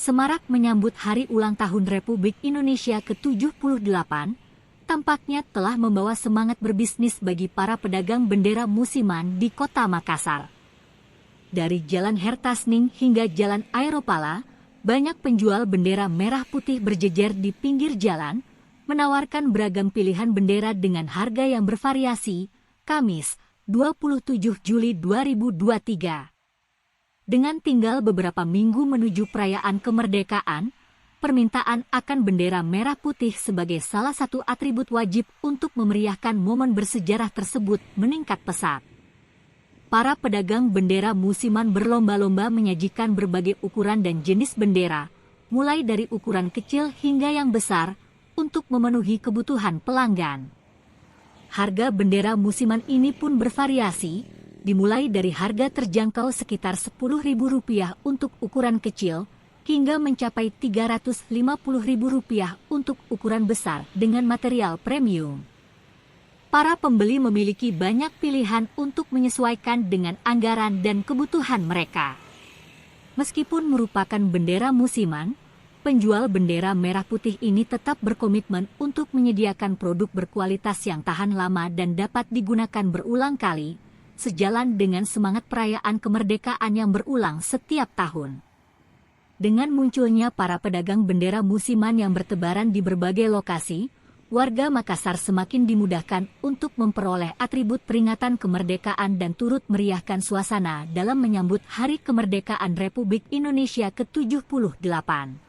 semarak menyambut hari ulang tahun Republik Indonesia ke-78, tampaknya telah membawa semangat berbisnis bagi para pedagang bendera musiman di kota Makassar. Dari Jalan Hertasning hingga Jalan Aeropala, banyak penjual bendera merah putih berjejer di pinggir jalan, menawarkan beragam pilihan bendera dengan harga yang bervariasi. Kamis, 27 Juli 2023. Dengan tinggal beberapa minggu menuju perayaan kemerdekaan, permintaan akan bendera merah putih sebagai salah satu atribut wajib untuk memeriahkan momen bersejarah tersebut meningkat pesat. Para pedagang bendera musiman berlomba-lomba menyajikan berbagai ukuran dan jenis bendera, mulai dari ukuran kecil hingga yang besar, untuk memenuhi kebutuhan pelanggan. Harga bendera musiman ini pun bervariasi, dimulai dari harga terjangkau sekitar Rp10.000 untuk ukuran kecil, hingga mencapai Rp350.000 untuk ukuran besar dengan material premium. Para pembeli memiliki banyak pilihan untuk menyesuaikan dengan anggaran dan kebutuhan mereka. Meskipun merupakan bendera musiman, penjual bendera merah putih ini tetap berkomitmen untuk menyediakan produk berkualitas yang tahan lama dan dapat digunakan berulang kali, sejalan dengan semangat perayaan kemerdekaan yang berulang setiap tahun. Dengan munculnya para pedagang bendera musiman yang bertebaran di berbagai lokasi, warga Makassar semakin dimudahkan untuk memperoleh atribut peringatan kemerdekaan dan turut meriahkan suasana dalam menyambut Hari Kemerdekaan Republik Indonesia ke-78.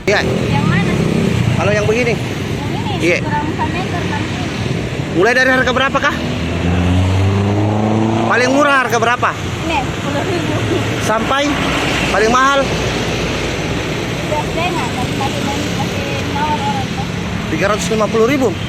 Iya. Yang mana? Kalau yang begini? Yang ini Iya. kurang 4 meter kan? Mulai dari harga berapa kah? Paling murah harga berapa? Ini 10.000. Sampai paling mahal Udah setengah, tapi masih nawar orang kan? 350.000.